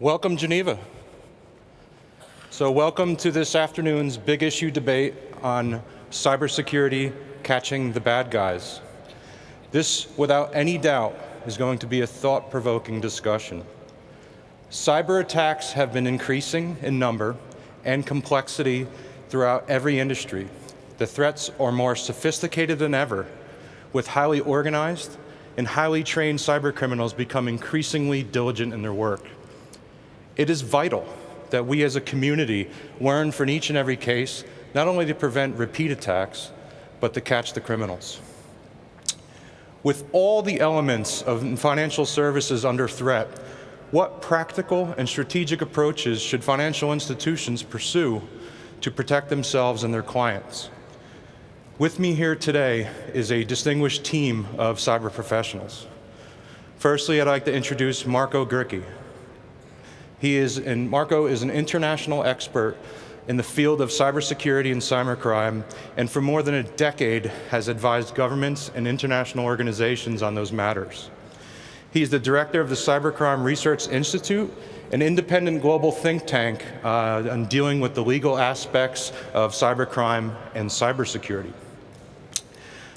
Welcome, Geneva. So welcome to this afternoon's big issue debate on cybersecurity, catching the bad guys. This, without any doubt, is going to be a thought-provoking discussion. Cyber attacks have been increasing in number and complexity throughout every industry. The threats are more sophisticated than ever, with highly organized and highly trained cybercriminals become increasingly diligent in their work. It is vital that we as a community learn from each and every case, not only to prevent repeat attacks, but to catch the criminals. With all the elements of financial services under threat, what practical and strategic approaches should financial institutions pursue to protect themselves and their clients? With me here today is a distinguished team of cyber professionals. Firstly, I'd like to introduce Marco Gurki. Marco is an international expert in the field of cybersecurity and cybercrime, and for more than a decade has advised governments and international organizations on those matters. He is the director of the Cybercrime Research Institute, an independent global think tank on dealing with the legal aspects of cybercrime and cybersecurity.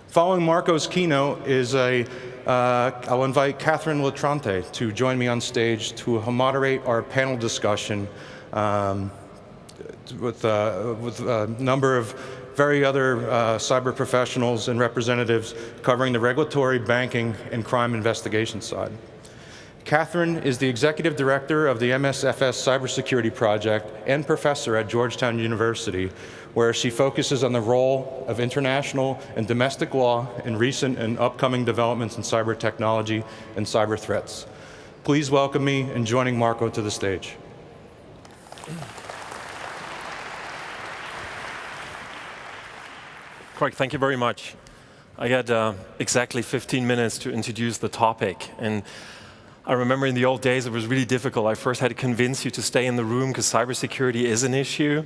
Following Marco's keynote is I'll invite Catherine Latrante to join me on stage to moderate our panel discussion with a number of very other cyber professionals and representatives covering the regulatory, banking, and crime investigation side. Catherine is the executive director of the MSFS Cybersecurity Project and professor at Georgetown University, where she focuses on the role of international and domestic law in recent and upcoming developments in cyber technology and cyber threats. Please welcome me in joining Marco to the stage. Craig, thank you very much. I had exactly 15 minutes to introduce the topic. And I remember in the old days it was really difficult. I first had to convince you to stay in the room because cybersecurity is an issue.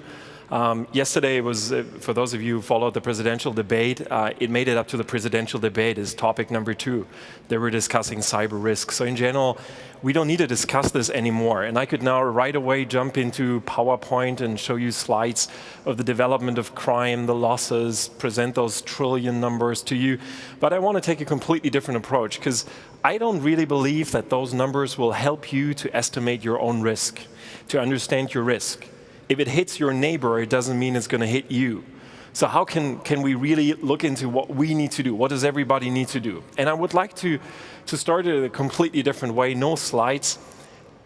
Yesterday was, for those of you who followed the presidential debate, it made it up to the presidential debate as topic number 2. They were discussing cyber risk. So in general, we don't need to discuss this anymore. And I could now right away jump into PowerPoint and show you slides of the development of crime, the losses, present those trillion numbers to you. But I want to take a completely different approach because I don't really believe that those numbers will help you to estimate your own risk, to understand your risk. If it hits your neighbor, it doesn't mean it's going to hit you. So how can we really look into what we need to do? What does everybody need to do? And I would like to start it a completely different way, no slides.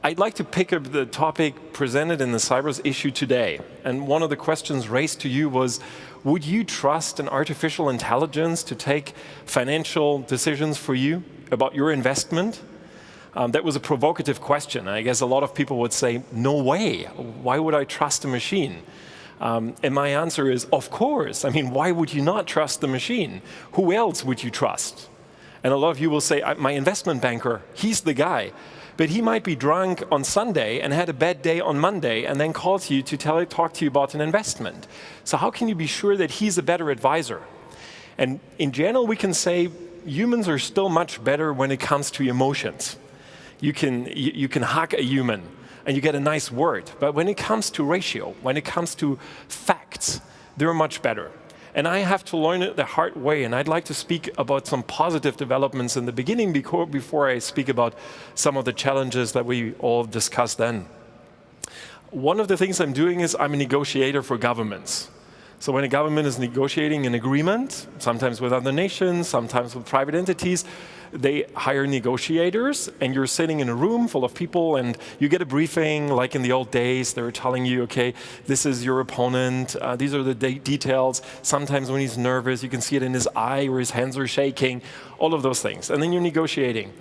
I'd like to pick up the topic presented in the Cybers issue today. And one of the questions raised to you was, would you trust an artificial intelligence to take financial decisions for you about your investment? That was a provocative question. I guess a lot of people would say, no way. Why would I trust a machine? And my answer is, of course. I mean, why would you not trust the machine? Who else would you trust? And a lot of you will say, my investment banker, he's the guy. But he might be drunk on Sunday and had a bad day on Monday and then calls you to talk to you about an investment. So how can you be sure that he's a better advisor? And in general, we can say humans are still much better when it comes to emotions. You can hack a human and you get a nice word. But when it comes to ratio, when it comes to facts, they're much better. And I have to learn it the hard way. And I'd like to speak about some positive developments in the beginning before I speak about some of the challenges that we all discussed then. One of the things I'm doing is I'm a negotiator for governments. So when a government is negotiating an agreement, sometimes with other nations, sometimes with private entities, they hire negotiators, and you're sitting in a room full of people, and you get a briefing, like in the old days. They're telling you, okay, this is your opponent, these are the details. Sometimes when he's nervous, you can see it in his eye, or his hands are shaking, all of those things. And then you're negotiating.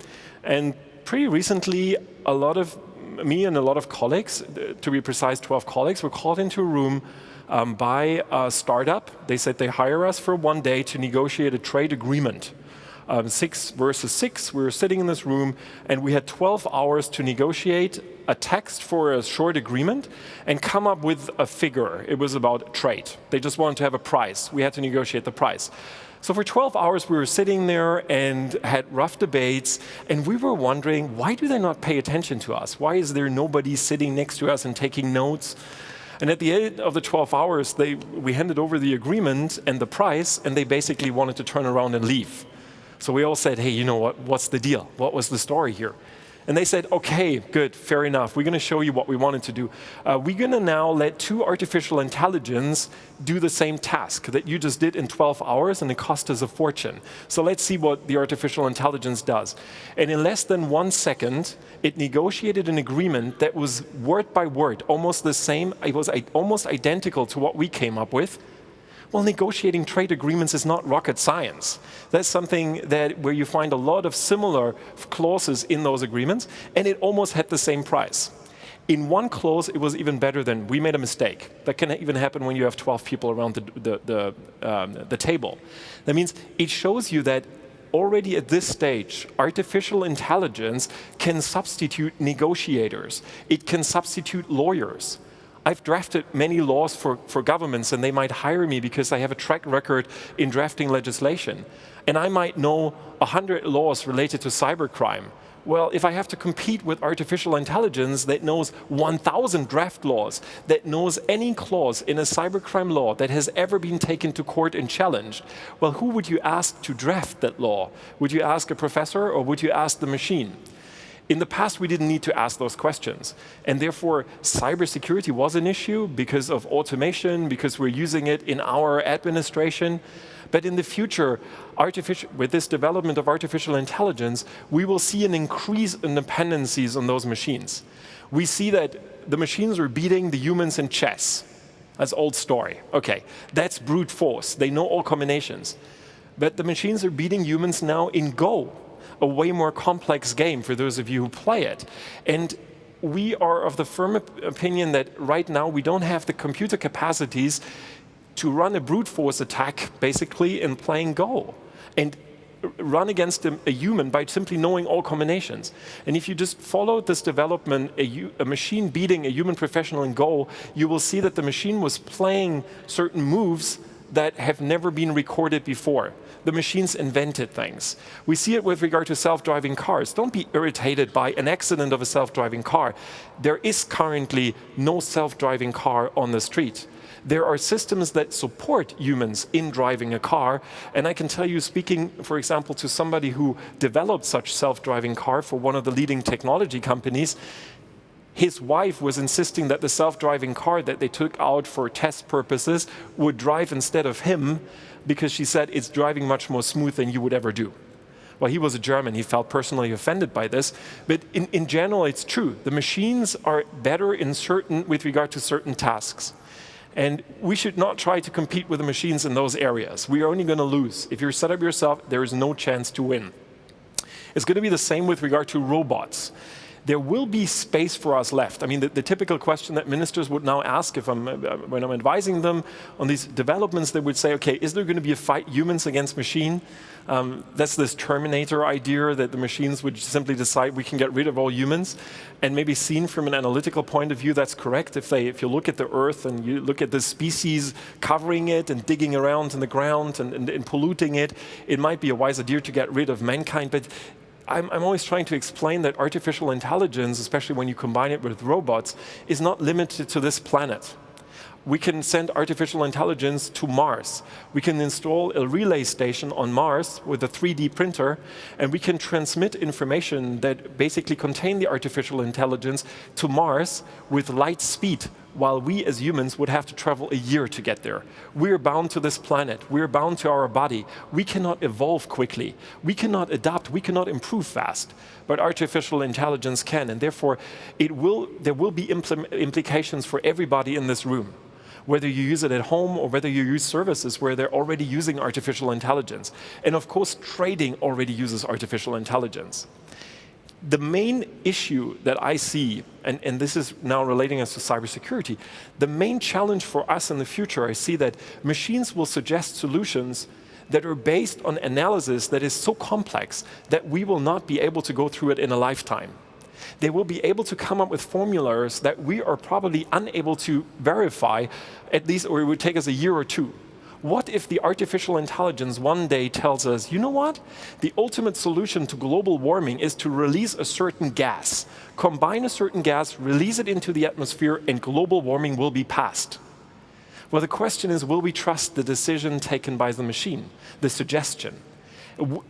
And pretty recently, a lot of me and a lot of colleagues, to be precise, 12 colleagues, were called into a room by a startup. They said they hire us for one day to negotiate a trade agreement 6 versus 6. We were sitting in this room, and we had 12 hours to negotiate a text for a short agreement and come up with a figure. It was about trade. They just wanted to have a price. We had to negotiate the price. So for 12 hours, we were sitting there and had rough debates, and we were wondering, why do they not pay attention to us? Why is there nobody sitting next to us and taking notes? And at the end of the 12 hours, we handed over the agreement and the price, and they basically wanted to turn around and leave. So we all said, hey, you know what? What's the deal? What was the story here? And they said, okay, good, fair enough. We're going to show you what we wanted to do. We're going to now let 2 artificial intelligence do the same task that you just did in 12 hours, and it cost us a fortune. So let's see what the artificial intelligence does. And in less than 1 second, it negotiated an agreement that was word by word, almost the same. It was almost identical to what we came up with. Well, negotiating trade agreements is not rocket science. That's something where you find a lot of similar clauses in those agreements, and it almost had the same price. In one clause, it was even better than we made a mistake. That can even happen when you have 12 people around the table. That means it shows you that already at this stage, artificial intelligence can substitute negotiators. It can substitute lawyers. I've drafted many laws for governments, and they might hire me because I have a track record in drafting legislation. And I might know 100 laws related to cybercrime. Well, if I have to compete with artificial intelligence that knows 1,000 draft laws, that knows any clause in a cybercrime law that has ever been taken to court and challenged, well, who would you ask to draft that law? Would you ask a professor, or would you ask the machine? In the past, we didn't need to ask those questions. And therefore, cybersecurity was an issue because of automation, because we're using it in our administration. But in the future, with this development of artificial intelligence, we will see an increase in dependencies on those machines. We see that the machines are beating the humans in chess. That's old story. Okay, that's brute force. They know all combinations. But the machines are beating humans now in Go, a way more complex game for those of you who play it. And we are of the firm opinion that right now we don't have the computer capacities to run a brute force attack, basically, in playing Go, and run against a human by simply knowing all combinations. And if you just follow this development, a machine beating a human professional in Go, you will see that the machine was playing certain moves that have never been recorded before. The machines invented things. We see it with regard to self-driving cars. Don't be irritated by an accident of a self-driving car. There is currently no self-driving car on the street. There are systems that support humans in driving a car, and I can tell you, speaking, for example, to somebody who developed such self-driving car for one of the leading technology companies, his wife was insisting that the self-driving car that they took out for test purposes would drive instead of him, because she said it's driving much more smooth than you would ever do. Well, he was a German. He felt personally offended by this. But in general, it's true. The machines are better with regard to certain tasks. And we should not try to compete with the machines in those areas. We are only going to lose. If you're set up yourself, there is no chance to win. It's going to be the same with regard to robots. There will be space for us left. I mean, the typical question that ministers would now ask when I'm advising them on these developments, they would say, okay, is there going to be a fight humans against machine? That's this Terminator idea that the machines would simply decide we can get rid of all humans. And maybe seen from an analytical point of view, that's correct. If you look at the Earth and you look at the species covering it and digging around in the ground and polluting it, it might be a wise idea to get rid of mankind. But I'm always trying to explain that artificial intelligence, especially when you combine it with robots, is not limited to this planet. We can send artificial intelligence to Mars. We can install a relay station on Mars with a 3D printer, and we can transmit information that basically contain the artificial intelligence to Mars with light speed, while we as humans would have to travel a year to get there. We're bound to this planet. We're bound to our body. We cannot evolve quickly. We cannot adapt. We cannot improve fast. But artificial intelligence can, and therefore there will be implications for everybody in this room, whether you use it at home or whether you use services where they're already using artificial intelligence. And of course, trading already uses artificial intelligence. The main issue that I see, and this is now relating us to cybersecurity, the main challenge for us in the future, I see that machines will suggest solutions that are based on analysis that is so complex that we will not be able to go through it in a lifetime. They will be able to come up with formulas that we are probably unable to verify, at least, or it would take us a year or two. What if the artificial intelligence one day tells us, you know what? The ultimate solution to global warming is to release a certain gas. Combine a certain gas, release it into the atmosphere, and global warming will be passed. Well, the question is, will we trust the decision taken by the machine, the suggestion?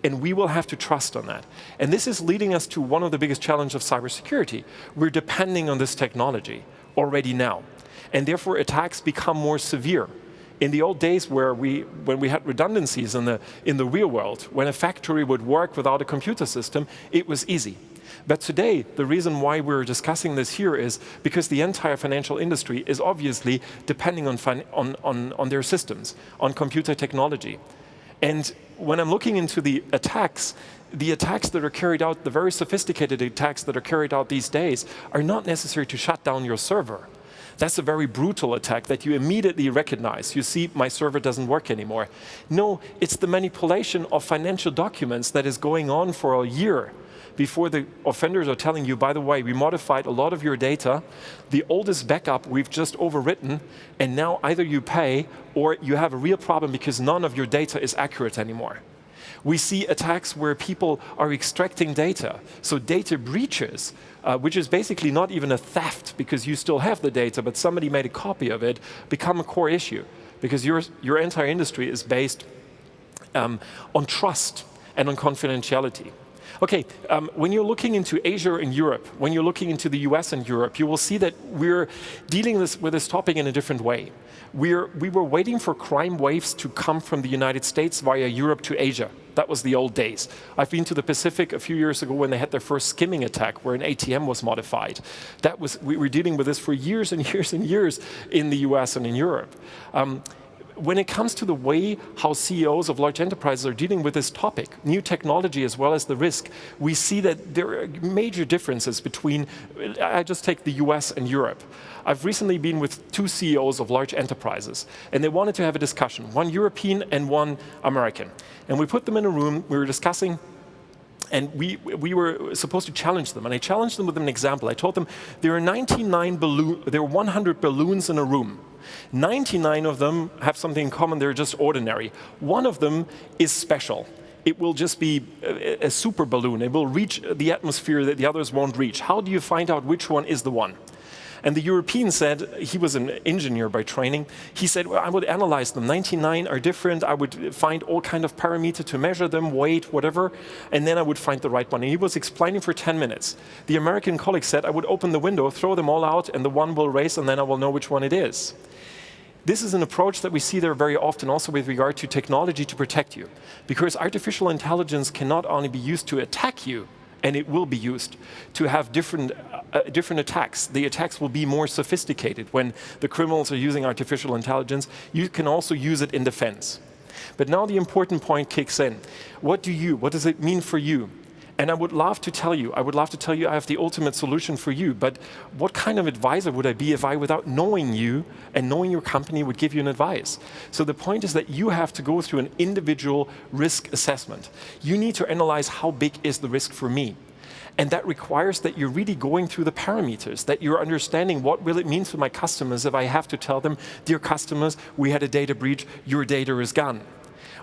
And we will have to trust on that. And this is leading us to one of the biggest challenges of cybersecurity. We're depending on this technology already now. And therefore, attacks become more severe. In the old days when we had redundancies in the real world, when a factory would work without a computer system, it was easy. But today, the reason why we're discussing this here is because the entire financial industry is obviously depending on their systems, on computer technology. And when I'm looking into the attacks that are carried out, the very sophisticated attacks that are carried out these days, are not necessary to shut down your server. That's a very brutal attack that you immediately recognize. You see, my server doesn't work anymore. No, it's the manipulation of financial documents that is going on for a year before the offenders are telling you, by the way, we modified a lot of your data, the oldest backup we've just overwritten, and now either you pay or you have a real problem because none of your data is accurate anymore. We see attacks where people are extracting data. So data breaches, which is basically not even a theft because you still have the data, but somebody made a copy of it, become a core issue because your entire industry is based on trust and on confidentiality. Okay, when you're looking into Asia and Europe, when you're looking into the US and Europe, you will see that we're dealing with this topic in a different way. We were waiting for crime waves to come from the United States via Europe to Asia. That was the old days. I've been to the Pacific a few years ago when they had their first skimming attack where an ATM was modified. We were dealing with this for years and years and years in the US and in Europe. When it comes to the way how CEOs of large enterprises are dealing with this topic, new technology as well as the risk, we see that there are major differences between, I just take the US and Europe. I've recently been with two CEOs of large enterprises, and they wanted to have a discussion, one European and one American. And we put them in a room, we were discussing, and we were supposed to challenge them. And I challenged them with an example. I told them there are 100 balloons in a room. 99 of them have something in common, they're just ordinary. One of them is special. It will just be a super balloon. It will reach the atmosphere that the others won't reach. How do you find out which one is the one? And the European said, he was an engineer by training, he said, well, I would analyze them. 99 are different. I would find all kind of parameters to measure them, weight, whatever, and then I would find the right one. And he was explaining for 10 minutes. The American colleague said, I would open the window, throw them all out, and the one will race, and then I will know which one it is. This is an approach that we see there very often also with regard to technology to protect you. Because artificial intelligence can not only be used to attack you, and it will be used to have different attacks. The attacks will be more sophisticated. When the criminals are using artificial intelligence, you can also use it in defense. But now the important point kicks in. What does it mean for you? And I would love to tell you I have the ultimate solution for you, but what kind of advisor would I be if I, without knowing you and knowing your company, would give you an advice? So the point is that you have to go through an individual risk assessment. You need to analyze how big is the risk for me. And that requires that you're really going through the parameters, that you're understanding what will it mean to my customers if I have to tell them, dear customers, we had a data breach, your data is gone.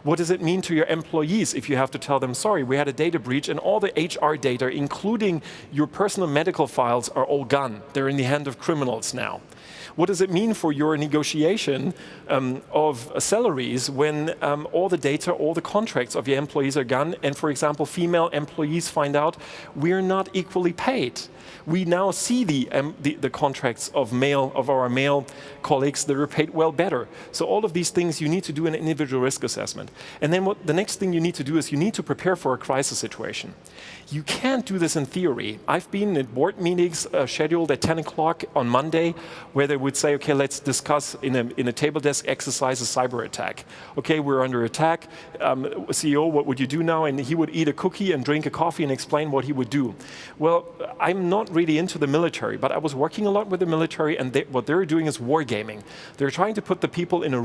What does it mean to your employees if you have to tell them, sorry, we had a data breach and all the HR data, including your personal medical files, are all gone. They're in the hand of criminals now. What does it mean for your negotiation of salaries when all the data, all the contracts of your employees are gone and, for example, female employees find out we're not equally paid? We now see the contracts of our male colleagues that are paid well better. So all of these things you need to do an individual risk assessment. And then the next thing you need to do is you need to prepare for a crisis situation. You can't do this in theory. I've been in board meetings scheduled at 10 o'clock on Monday where they would say, okay, let's discuss in a table desk exercise a cyber attack. Okay, we're under attack. CEO, what would you do now? And he would eat a cookie and drink a coffee and explain what he would do. Well, I'm not really into the military, but I was working a lot with the military, and what they're doing is wargaming. They're trying to put the people in a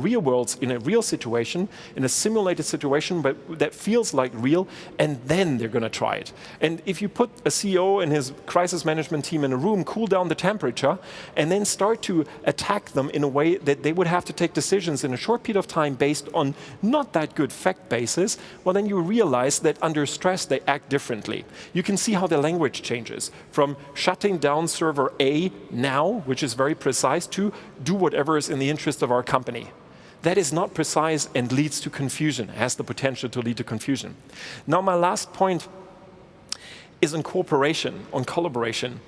real situation, in a simulated situation, but that feels like real, and then they're going to try it. And if you put a CEO and his crisis management team in a room, cool down the temperature, and then start to attack them in a way that they would have to take decisions in a short period of time based on not that good fact basis, well, then you realize that under stress they act differently. You can see how the language changes from shutting down server A now, which is very precise, to do whatever is in the interest of our company. That is not precise and leads to confusion, has the potential to lead to confusion. Now, my last point is on cooperation, on collaboration.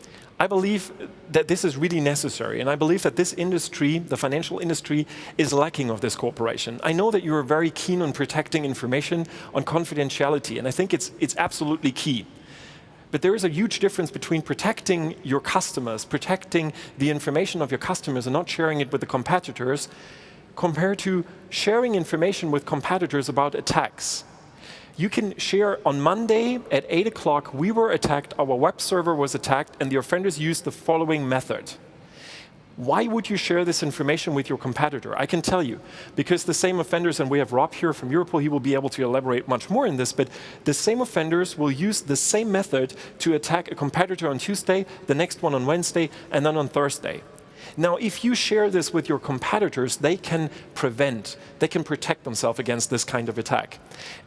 I believe that this is really necessary, and I believe that this industry, the financial industry, is lacking of this cooperation. I know that you are very keen on protecting information, on confidentiality, and I think it's absolutely key. But there is a huge difference between protecting your customers, protecting the information of your customers and not sharing it with the competitors, compared to sharing information with competitors about attacks. You can share on Monday at 8 o'clock, we were attacked, our web server was attacked, and the offenders used the following method. Why would you share this information with your competitor? I can tell you, because the same offenders, and we have Rob here from Europol, he will be able to elaborate much more in this, but the same offenders will use the same method to attack a competitor on Tuesday, the next one on Wednesday, and then on Thursday. Now, if you share this with your competitors, they can protect themselves against this kind of attack.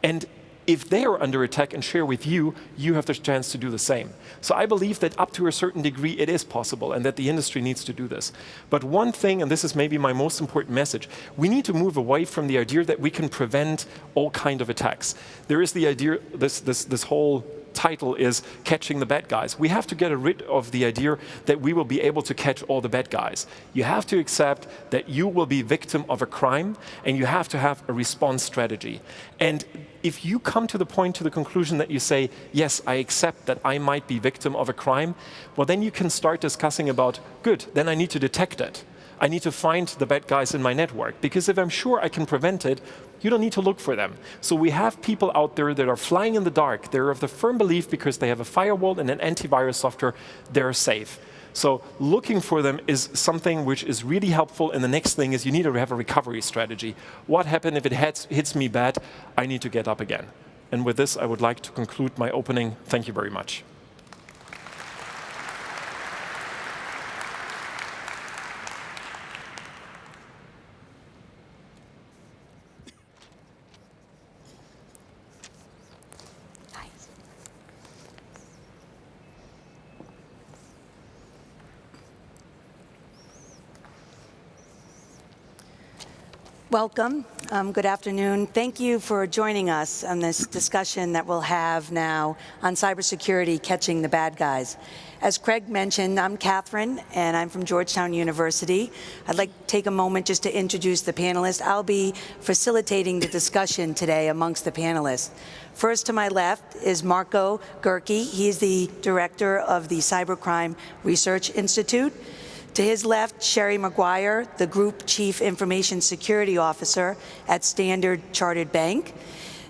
And if they are under attack and share with you, you have the chance to do the same. So I believe that up to a certain degree it is possible and that the industry needs to do this. But one thing, and this is maybe my most important message, we need to move away from the idea that we can prevent all kind of attacks. There is the idea, this whole title is catching the bad guys. We have to get rid of the idea that we will be able to catch all the bad guys. You have to accept that you will be victim of a crime, and you have to have a response strategy. And if you come to the conclusion that you say, yes, I accept that I might be victim of a crime, well, then you can start discussing about, good, then I need to detect it. I need to find the bad guys in my network, because if I'm sure I can prevent it, you don't need to look for them. So we have people out there that are flying in the dark. They're of the firm belief, because they have a firewall and an antivirus software, they're safe. So looking for them is something which is really helpful. And the next thing is you need to have a recovery strategy. What happens if it hits me bad? I need to get up again. And with this, I would like to conclude my opening. Thank you very much. Welcome. Good afternoon. Thank you for joining us on this discussion that we'll have now on cybersecurity, catching the bad guys. As Craig mentioned, I'm Catherine, and I'm from Georgetown University. I'd like to take a moment just to introduce the panelists. I'll be facilitating the discussion today amongst the panelists. First to my left is Marco Gurki. He's the director of the Cybercrime Research Institute. To his left, Sherry Maguire, the Group Chief Information Security Officer at Standard Chartered Bank.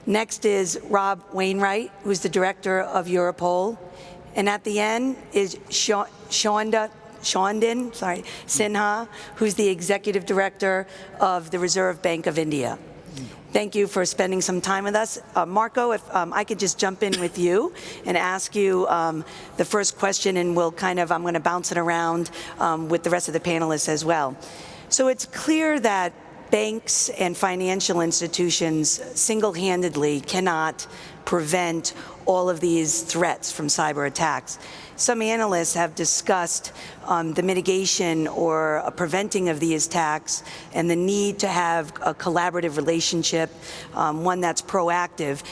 Next is Rob Wainwright, who's the Director of Europol. And at the end is Shondin Sinha, who's the Executive Director of the Reserve Bank of India. Thank you for spending some time with us. Marco, if I could just jump in with you and ask you the first question, and I'm going to bounce it around with the rest of the panelists as well. So it's clear that banks and financial institutions single-handedly cannot prevent all of these threats from cyber attacks. Some analysts have discussed the mitigation or preventing of these attacks and the need to have a collaborative relationship, one that's proactive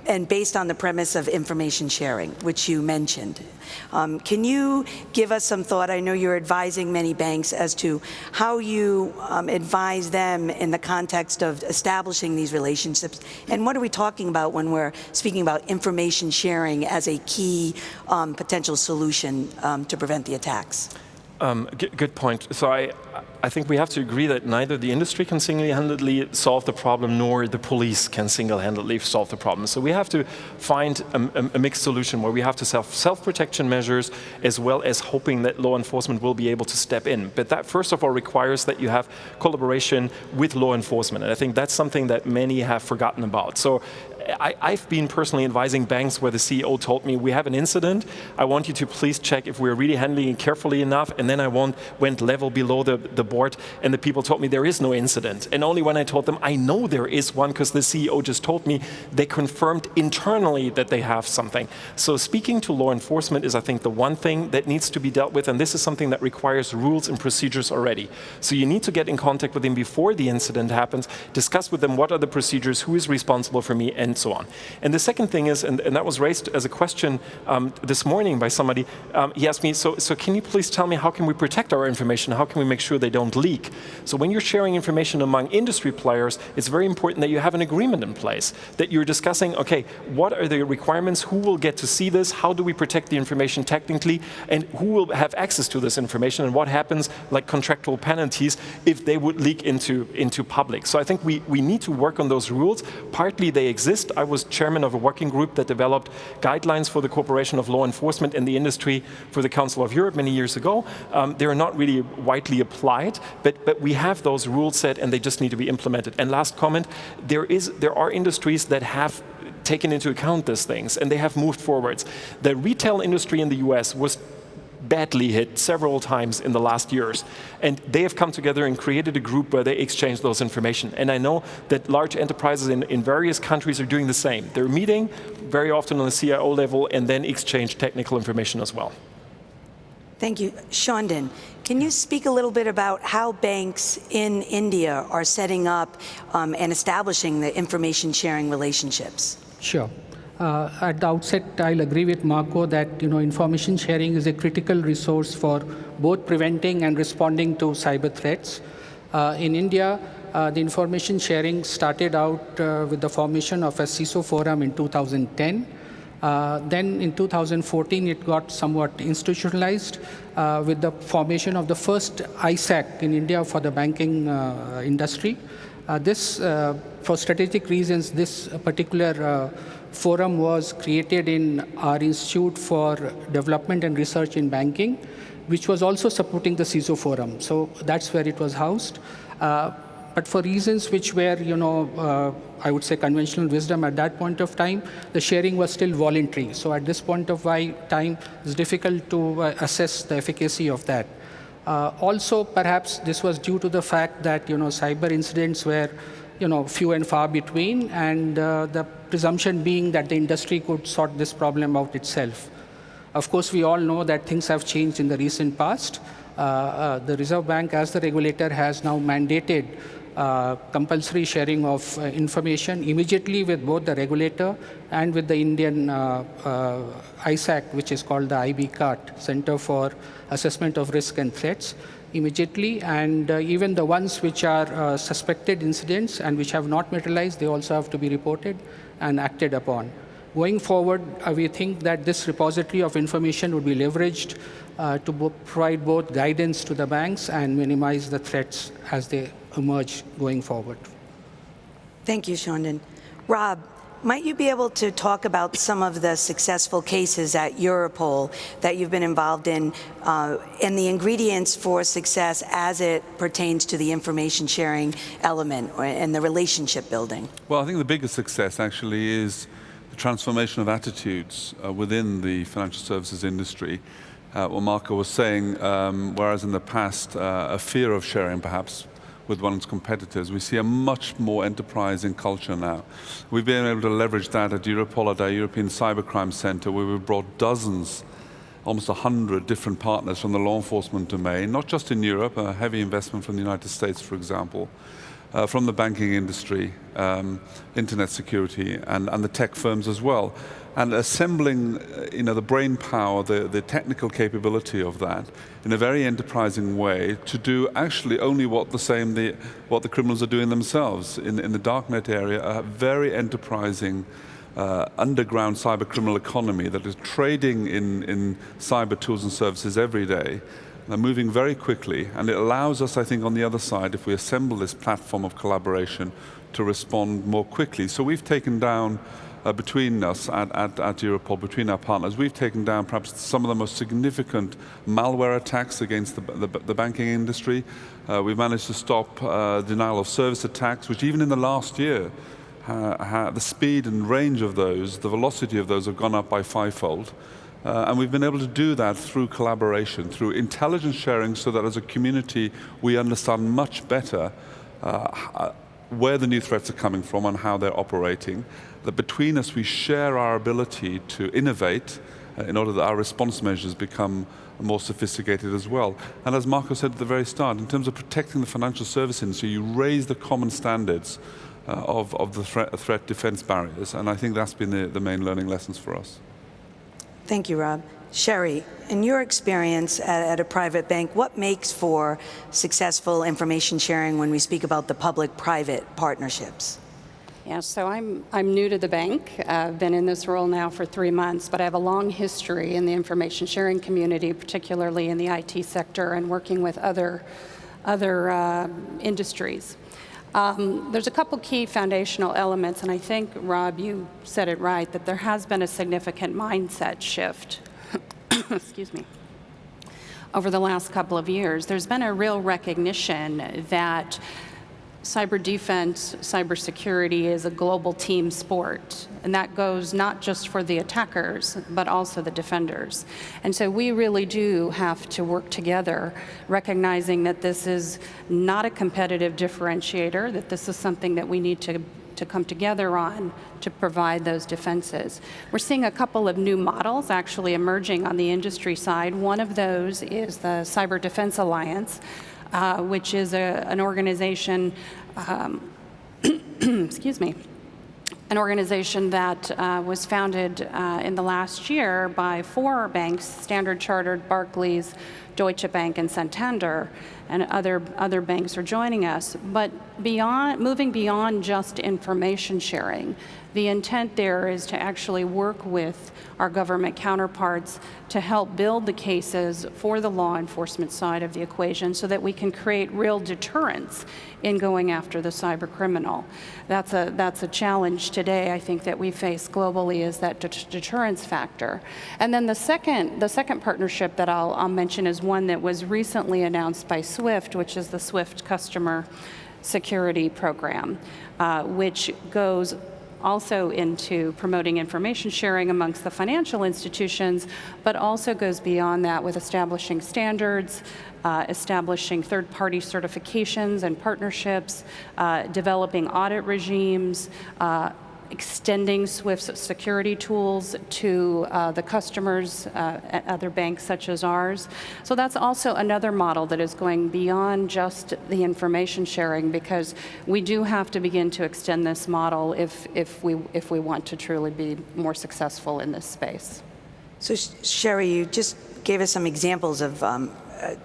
and based on the premise of information sharing, which you mentioned. Can you give us some thought? I know you're advising many banks as to how you advise them in the context of establishing these relationships, and what are we talking about when we're speaking about information sharing as a key potential solution to prevent the attacks? Good point. So I think we have to agree that neither the industry can single-handedly solve the problem, nor the police can single-handedly solve the problem. So we have to find a mixed solution where we have to self-protection measures, as well as hoping that law enforcement will be able to step in. But that, first of all, requires that you have collaboration with law enforcement. And I think that's something that many have forgotten about. So I've been personally advising banks where the CEO told me, we have an incident, I want you to please check if we're really handling it carefully enough, and then I went level below the board, and the people told me there is no incident. And only when I told them, I know there is one because the CEO just told me, they confirmed internally that they have something. So speaking to law enforcement is, I think, the one thing that needs to be dealt with, and this is something that requires rules and procedures already. So you need to get in contact with them before the incident happens, discuss with them what are the procedures, who is responsible for me, and so on. And the second thing is, and that was raised as a question this morning by somebody, he asked me, so can you please tell me how can we protect our information? How can we make sure they don't leak? So when you're sharing information among industry players, it's very important that you have an agreement in place, that you're discussing, okay, what are the requirements? Who will get to see this? How do we protect the information technically? And who will have access to this information? And what happens, like contractual penalties, if they would leak into public? So I think we need to work on those rules. Partly they exist. I was chairman of a working group that developed guidelines for the cooperation of law enforcement and the industry for the Council of Europe many years ago. They are not really widely applied, but we have those rules set and they just need to be implemented. And last comment, there are industries that have taken into account these things and they have moved forwards. The retail industry in the US was badly hit several times in the last years. And they have come together and created a group where they exchange those information. And I know that large enterprises in various countries are doing the same. They're meeting very often on the CIO level and then exchange technical information as well. Thank you. Shandon, can you speak a little bit about how banks in India are setting up and establishing the information sharing relationships? Sure. At the outset, I'll agree with Marco that information sharing is a critical resource for both preventing and responding to cyber threats. In India, the information sharing started out with the formation of a CISO forum in 2010. Then in 2014, it got somewhat institutionalized with the formation of the first ISAC in India for the banking industry. For strategic reasons, this particular forum was created in our Institute for Development and Research in Banking, which was also supporting the CISO forum. So that's where it was housed. But for reasons which were, I would say conventional wisdom at that point of time, the sharing was still voluntary. So at this point of time, it's difficult to assess the efficacy of that. Also, perhaps this was due to the fact that, cyber incidents were, few and far between, and the presumption being that the industry could sort this problem out itself. Of course, we all know that things have changed in the recent past. The Reserve Bank, as the regulator, has now mandated compulsory sharing of information immediately with both the regulator and with the Indian ISAC, which is called the IB-CART, Center for Assessment of Risk and Threats, immediately. And even the ones which are suspected incidents and which have not materialized, they also have to be reported and acted upon. Going forward, we think that this repository of information would be leveraged to provide both guidance to the banks and minimize the threats as they emerge going forward. Thank you, Shandon. Rob, might you be able to talk about some of the successful cases at Europol that you've been involved in and the ingredients for success as it pertains to the information sharing element and the relationship building? Well, I think the biggest success actually is the transformation of attitudes within the financial services industry. What Marco was saying, whereas in the past a fear of sharing perhaps with one's competitors, we see a much more enterprising culture now. We've been able to leverage that at Europol, at our European Cybercrime Center, where we've brought dozens, almost 100 different partners from the law enforcement domain, not just in Europe, a heavy investment from the United States, for example, from the banking industry, internet security, and the tech firms as well. And assembling, the brain power, the technical capability of that in a very enterprising way to do actually only what the criminals are doing themselves in the darknet area, a very enterprising underground cyber criminal economy that is trading in cyber tools and services every day, They're moving very quickly, and it allows us, I think, on the other side, if we assemble this platform of collaboration, to respond more quickly. So we've taken down, between us at Europol, between our partners, we've taken down perhaps some of the most significant malware attacks against the banking industry. We've managed to stop denial of service attacks, which even in the last year, the speed and range of those, the velocity of those have gone up by 5-fold. And we've been able to do that through collaboration, through intelligence sharing, so that as a community we understand much better where the new threats are coming from and how they're operating. That between us we share our ability to innovate in order that our response measures become more sophisticated as well. And as Marco said at the very start, in terms of protecting the financial service industry, you raise the common standards of the threat defense barriers, and I think that's been the main learning lessons for us. Thank you, Rob. Sherry, in your experience at a private bank, what makes for successful information sharing when we speak about the public-private partnerships? Yeah, so I'm new to the bank. I've been in this role now for 3 months, but I have a long history in the information sharing community, particularly in the IT sector and working with other industries. There's a couple key foundational elements, and I think, Rob, you said it right, that there has been a significant mindset shift, excuse me, over the last couple of years. There's been a real recognition that cyber defense, cybersecurity is a global team sport, and that goes not just for the attackers, but also the defenders. And so we really do have to work together, recognizing that this is not a competitive differentiator, that this is something that we need to come together on to provide those defenses. We're seeing a couple of new models actually emerging on the industry side. One of those is the Cyber Defense Alliance, which is an organization, excuse me, an organization that was founded in the last year by 4 banks, Standard Chartered, Barclays, Deutsche Bank, and Santander, and other banks are joining us. But moving beyond just information sharing, the intent there is to actually work with our government counterparts to help build the cases for the law enforcement side of the equation so that we can create real deterrence in going after the cyber criminal. That's a challenge today, I think, that we face globally, is that deterrence factor. And then the second partnership that I'll mention is one that was recently announced by SWIFT, which is the SWIFT Customer Security Program, which goes also into promoting information sharing amongst the financial institutions, but also goes beyond that with establishing standards, establishing third-party certifications and partnerships, developing audit regimes, extending SWIFT's security tools to the customers at other banks such as ours. So that's also another model that is going beyond just the information sharing, because we do have to begin to extend this model if we want to truly be more successful in this space. So Sherry, you just gave us some examples of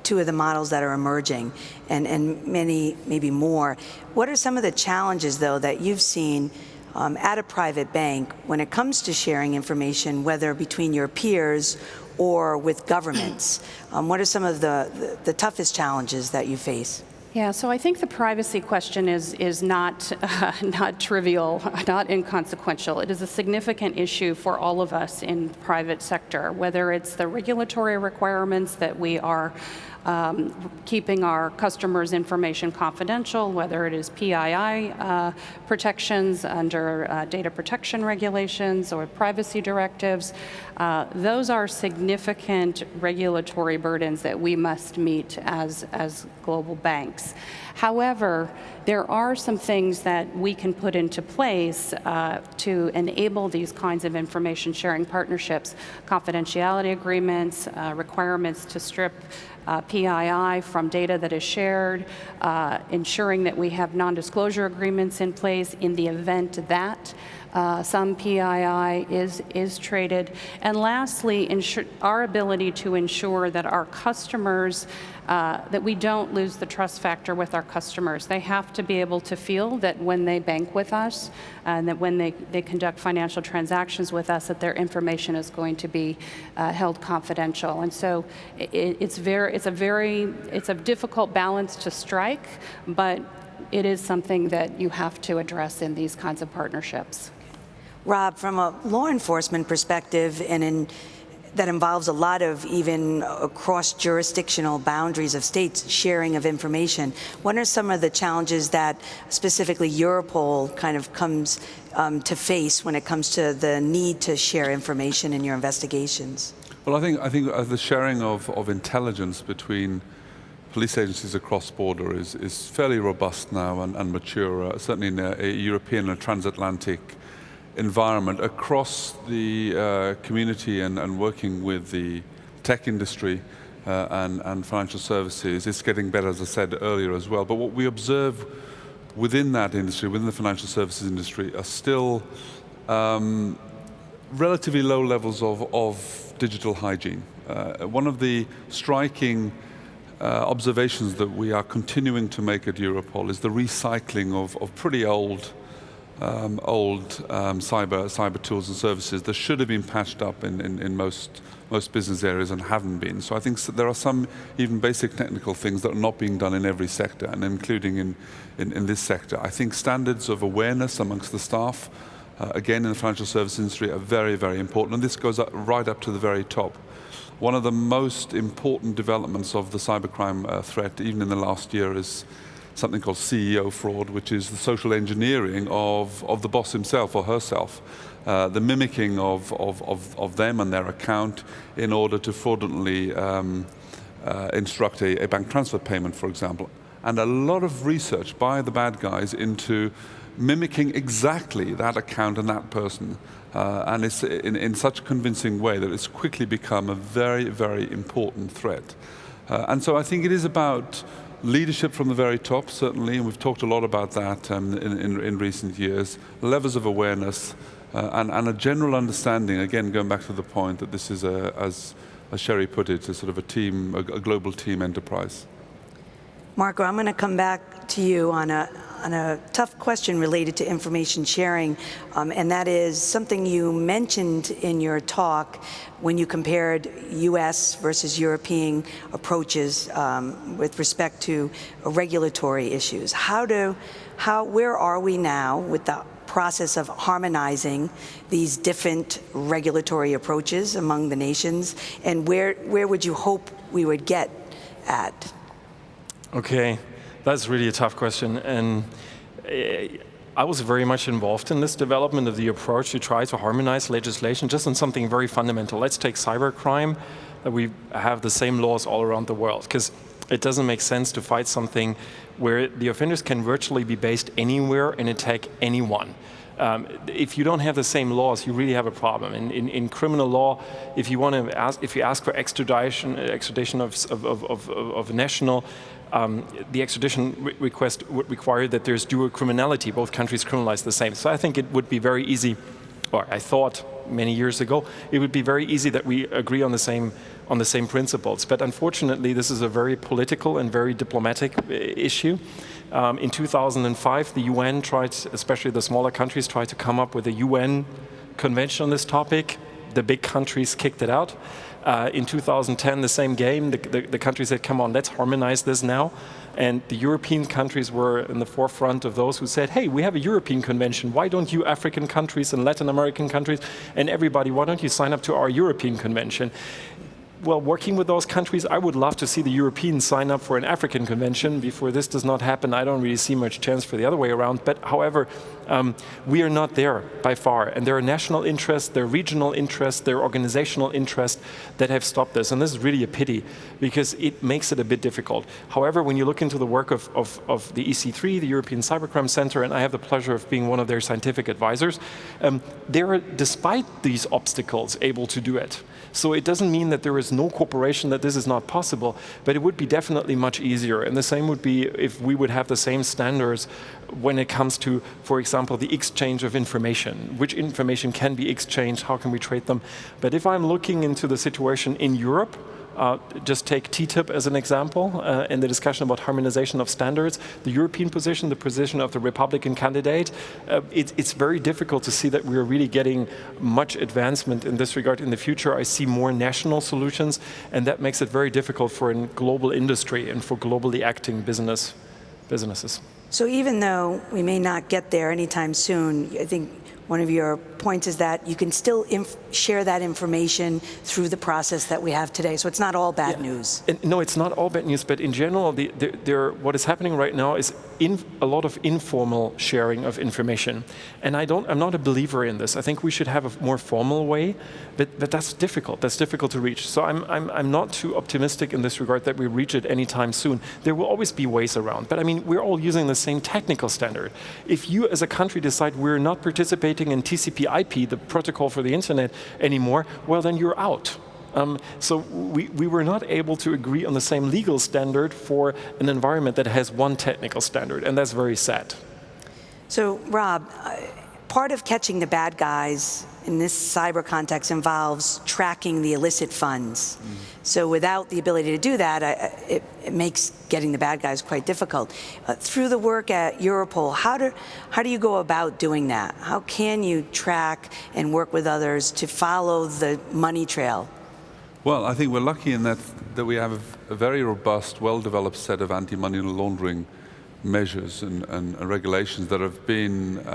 2 of the models that are emerging, and many, maybe more. What are some of the challenges, though, that you've seen at a private bank when it comes to sharing information, whether between your peers or with governments? What are some of the toughest challenges that you face? Yeah, so I think the privacy question is not trivial, not inconsequential. It is a significant issue for all of us in the private sector, whether it's the regulatory requirements that we are keeping our customers' information confidential, whether it is PII protections under data protection regulations or privacy directives. Those are significant regulatory burdens that we must meet as global banks. However, there are some things that we can put into place to enable these kinds of information sharing partnerships, confidentiality agreements, requirements to strip PII from data that is shared, ensuring that we have non-disclosure agreements in place in the event that some PII is traded. And lastly, our ability to ensure that our customers that we don't lose the trust factor with our customers. They have to be able to feel that when they bank with us and that when they conduct financial transactions with us, that their information is going to be held confidential. And so it's a difficult balance to strike, but it is something that you have to address in these kinds of partnerships. Rob, from a law enforcement perspective, that involves a lot of even cross-jurisdictional boundaries of states sharing of information, what are some of the challenges that specifically Europol kind of comes to face when it comes to the need to share information in your investigations? Well, I think the sharing of intelligence between police agencies across border is fairly robust now and mature, certainly in a European and transatlantic environment across the community and working with the tech industry and financial services. It's getting better, as I said earlier as well. But what we observe within that industry, within the financial services industry, are still relatively low levels of digital hygiene. One of the striking observations that we are continuing to make at Europol is the recycling of pretty old cyber tools and services that should have been patched up in most business areas and haven't been. So I think there are some even basic technical things that are not being done in every sector, and including in this sector. I think standards of awareness amongst the staff, again in the financial services industry, are very, very important, and this goes right up to the very top. One of the most important developments of the cybercrime threat, even in the last year, is something called CEO fraud, which is the social engineering of the boss himself or herself, the mimicking of them and their account in order to fraudulently instruct a bank transfer payment, for example. And a lot of research by the bad guys into mimicking exactly that account and that person. And it's in such a convincing way that it's quickly become a very, very important threat. And so I think it is about leadership from the very top, certainly, and we've talked a lot about that in recent years, levels of awareness and a general understanding, again, going back to the point that this is, as Sherry put it, a sort of a global team enterprise. Marco, I'm going to come back to you on a tough question related to information sharing, and that is something you mentioned in your talk when you compared U.S. versus European approaches with respect to regulatory issues. Where are we now with the process of harmonizing these different regulatory approaches among the nations, and where would you hope we would get at? Okay, that's really a tough question, and I was very much involved in this development of the approach to try to harmonize legislation just on something very fundamental. Let's take cybercrime, that we have the same laws all around the world, because it doesn't make sense to fight something where the offenders can virtually be based anywhere and attack anyone. If you don't have the same laws, you really have a problem. In criminal law, if you ask for extradition of national, the extradition request would require that there's dual criminality. Both countries criminalize the same. So I think it would be very easy, or I thought many years ago, it would be very easy that we agree on the same principles. But unfortunately, this is a very political and very diplomatic issue. In 2005, the UN tried, especially the smaller countries, tried to come up with a UN convention on this topic. The big countries kicked it out. In 2010, the same game. The countries said, come on, let's harmonize this now. And the European countries were in the forefront of those who said, hey, we have a European convention. Why don't you African countries and Latin American countries and everybody, why don't you sign up to our European convention? Well, working with those countries, I would love to see the Europeans sign up for an African convention. Before this does not happen, I don't really see much chance for the other way around. But however, we are not there by far. And there are national interests, there are regional interests, there are organizational interests that have stopped this. And this is really a pity because it makes it a bit difficult. However, when you look into the work of the EC3, the European Cybercrime Center, and I have the pleasure of being one of their scientific advisors, they are, despite these obstacles, able to do it. So it doesn't mean that there is no cooperation, that this is not possible, but it would be definitely much easier. And the same would be if we would have the same standards when it comes to, for example, the exchange of information. Which information can be exchanged? How can we trade them? But if I'm looking into the situation in Europe, Just take TTIP as an example in the discussion about harmonization of standards. The European position, the position of the Republican candidate, it's very difficult to see that we're really getting much advancement in this regard in the future. I see more national solutions, and that makes it very difficult for a global industry and for globally acting businesses. So even though we may not get there anytime soon, I think one of your points is that you can still share that information through the process that we have today. So it's not all bad news. No, it's not all bad news, but in general, what is happening right now is a lot of informal sharing of information. And I'm not a believer in this. I think we should have a more formal way, but that's difficult. That's difficult to reach. So I'm not too optimistic in this regard that we reach it anytime soon. There will always be ways around. But I mean, we're all using the same technical standard. If you as a country decide we're not participating in TCP/IP, the protocol for the internet, anymore, well, then you're out. So we were not able to agree on the same legal standard for an environment that has one technical standard, and that's very sad. So, Rob, part of catching the bad guys in this cyber context involves tracking the illicit funds. So without the ability to do that, it makes getting the bad guys quite difficult. Through the work at Europol, how do you go about doing that? How can you track and work with others to follow the money trail? Well, I think we're lucky in that we have a very robust, well-developed set of anti-money laundering measures and regulations that have been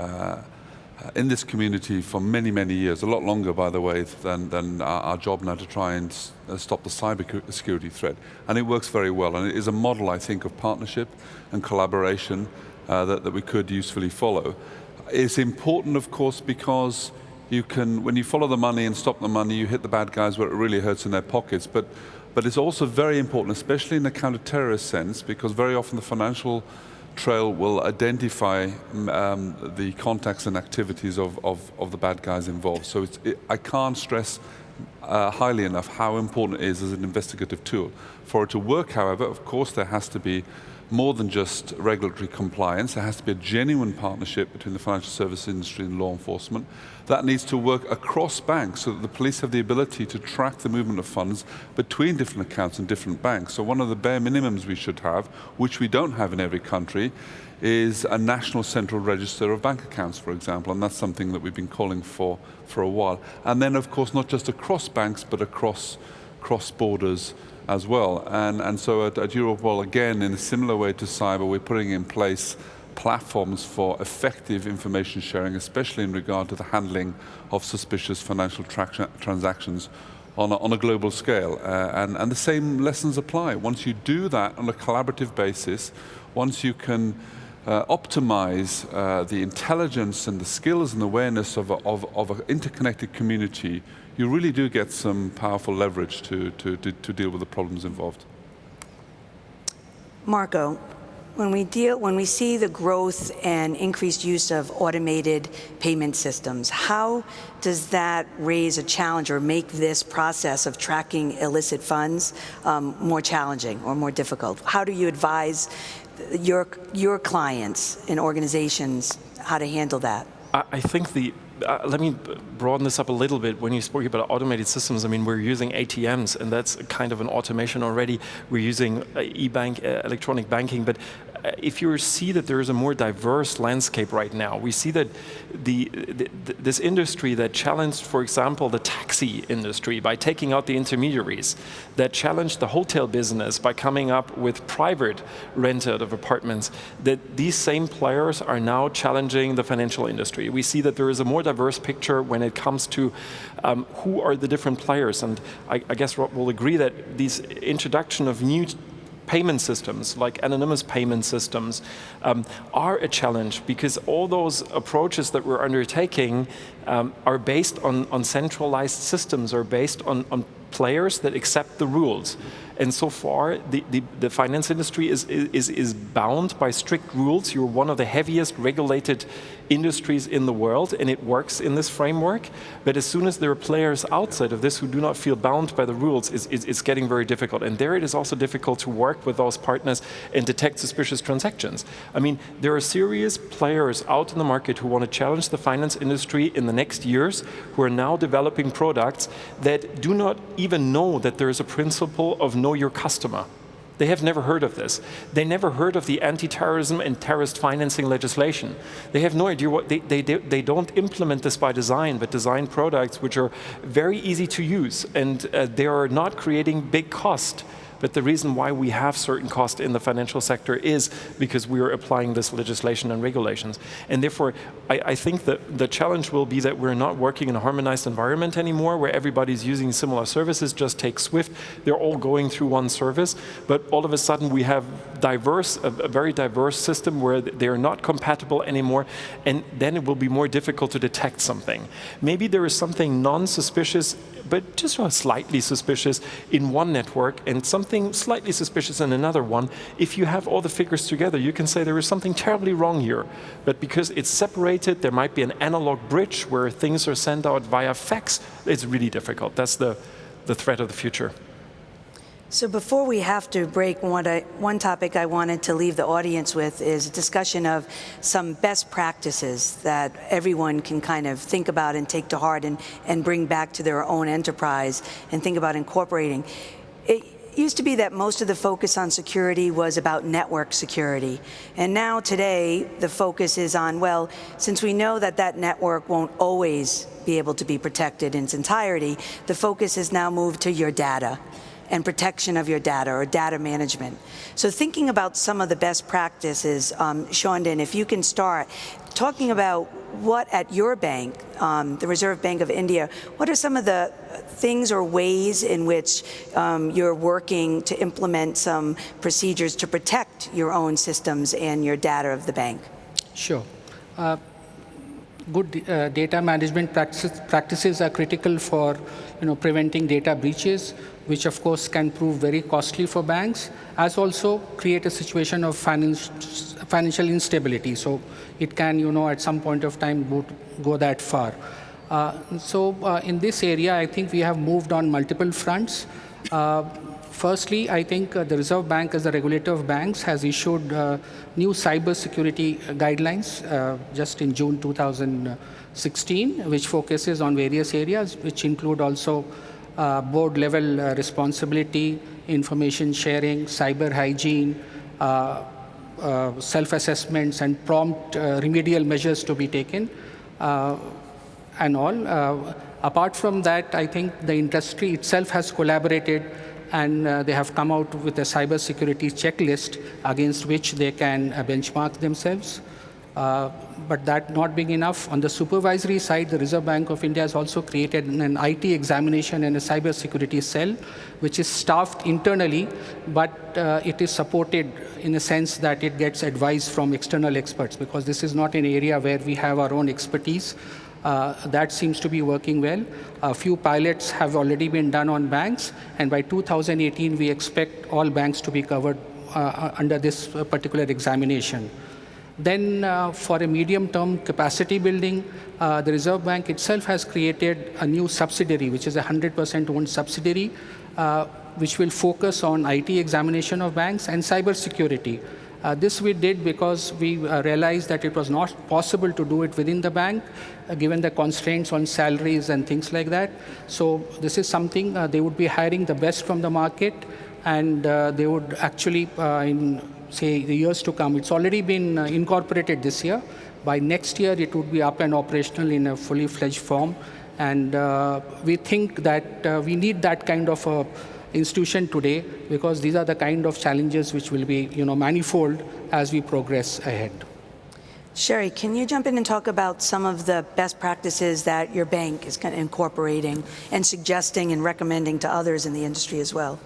in this community for many, many years, a lot longer, by the way, than our job now to try and stop the cybersecurity threat. And it works very well. And it is a model, I think, of partnership and collaboration that we could usefully follow. It's important, of course, because you can, when you follow the money and stop the money, you hit the bad guys where it really hurts in their pockets. But it's also very important, especially in the counter-terrorist sense, because very often the financial trail will identify the contacts and activities of the bad guys involved. So I can't stress highly enough how important it is as an investigative tool. For it to work, however, of course, there has to be more than just regulatory compliance. There has to be a genuine partnership between the financial service industry and law enforcement. That needs to work across banks so that the police have the ability to track the movement of funds between different accounts and different banks. So one of the bare minimums we should have, which we don't have in every country, is a national central register of bank accounts, for example, and that's something that we've been calling for a while. And then, of course, not just across banks, but across borders as well. And so at Europol, again, in a similar way to cyber, we're putting in place platforms for effective information sharing, especially in regard to the handling of suspicious financial transactions on a global scale. And the same lessons apply. Once you do that on a collaborative basis, once you can optimize the intelligence and the skills and awareness of an interconnected community, you really do get some powerful leverage to deal with the problems involved. Marco, when we see the growth and increased use of automated payment systems, how does that raise a challenge or make this process of tracking illicit funds more challenging or more difficult? How do you advise your clients and organizations how to handle that? I think let me broaden this up a little bit. When you spoke about automated systems, I mean, we're using ATMs, and that's kind of an automation already. We're using e-bank, electronic banking, but if you see that there is a more diverse landscape right now, we see that this industry that challenged, for example, the taxi industry by taking out the intermediaries, that challenged the hotel business by coming up with private rented of apartments, that these same players are now challenging the financial industry. We see that there is a more diverse picture when it comes to who are the different players. And I guess Rob will agree that these introduction of new payment systems, like anonymous payment systems, are a challenge because all those approaches that we're undertaking are based on centralized systems, are based on players that accept the rules. And so far, the finance industry is bound by strict rules. You're one of the heaviest regulated industries in the world, and it works in this framework. But as soon as there are players outside of this who do not feel bound by the rules, it's getting very difficult. And there it is also difficult to work with those partners and detect suspicious transactions. I mean, there are serious players out in the market who want to challenge the finance industry in the next years, who are now developing products that do not even know that there is a principle of know your customer. They have never heard of this. They never heard of the anti-terrorism and terrorist financing legislation. They have no idea what they don't implement this by design, but design products which are very easy to use, and they are not creating big cost. But the reason why we have certain cost in the financial sector is because we are applying this legislation and regulations. And therefore, I think that the challenge will be that we're not working in a harmonized environment anymore where everybody's using similar services. Just take SWIFT, they're all going through one service, but all of a sudden we have a very diverse system where they're not compatible anymore, and then it will be more difficult to detect something. Maybe there is something non-suspicious, but just slightly suspicious in one network and something slightly suspicious in another one. If you have all the figures together, you can say there is something terribly wrong here. But because it's separated, there might be an analog bridge where things are sent out via fax. It's really difficult. That's the threat of the future. So before we have to break, one topic I wanted to leave the audience with is a discussion of some best practices that everyone can kind of think about and take to heart and bring back to their own enterprise and think about incorporating. It used to be that most of the focus on security was about network security. And now today, the focus is on, well, since we know that that network won't always be able to be protected in its entirety, the focus has now moved to your data and protection of your data, or data management. So thinking about some of the best practices, Shondin, if you can start talking about what at your bank, the Reserve Bank of India, what are some of the things or ways in which you're working to implement some procedures to protect your own systems and your data of the bank? Sure. Good data management practices are critical for preventing data breaches, which of course can prove very costly for banks, as also create a situation of financial instability. So it can, at some point of time go that far. In this area, I think we have moved on multiple fronts. Firstly, I think the Reserve Bank, as the regulator of banks, has issued new cybersecurity guidelines just in June 2016, which focuses on various areas, which include also board-level responsibility, information sharing, cyber hygiene, self-assessments, and prompt remedial measures to be taken, and all. Apart from that, I think the industry itself has collaborated, and they have come out with a cybersecurity checklist against which they can benchmark themselves. But that not being enough, on the supervisory side, the Reserve Bank of India has also created an IT examination and a cybersecurity cell, which is staffed internally, but it is supported in a sense that it gets advice from external experts, because this is not an area where we have our own expertise. That seems to be working well. A few pilots have already been done on banks, and by 2018, we expect all banks to be covered under this particular examination. Then for a medium-term capacity building, the Reserve Bank itself has created a new subsidiary, which is a 100% owned subsidiary, which will focus on IT examination of banks and cybersecurity. This we did because we realized that it was not possible to do it within the bank, given the constraints on salaries and things like that. So this is something they would be hiring the best from the market, and they would actually, in say the years to come, it's already been incorporated this year. By next year, it would be up and operational in a fully fledged form. And we think that we need that kind of a institution today, because these are the kind of challenges which will be manifold as we progress ahead. Sherry, can you jump in and talk about some of the best practices that your bank is kind of incorporating and suggesting and recommending to others in the industry as well?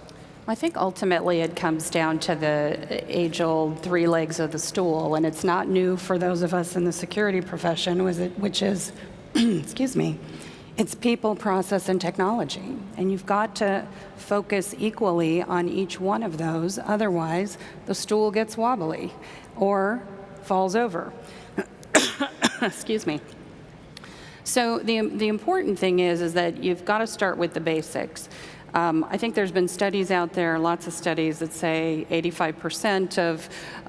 I think ultimately it comes down to the age-old three legs of the stool, and it's not new for those of us in the security profession, which is, excuse me, it's people, process, and technology. And you've got to focus equally on each one of those, otherwise the stool gets wobbly or falls over. excuse me. So the important thing is that you've got to start with the basics. I think there's been studies out there, lots of studies that say 85%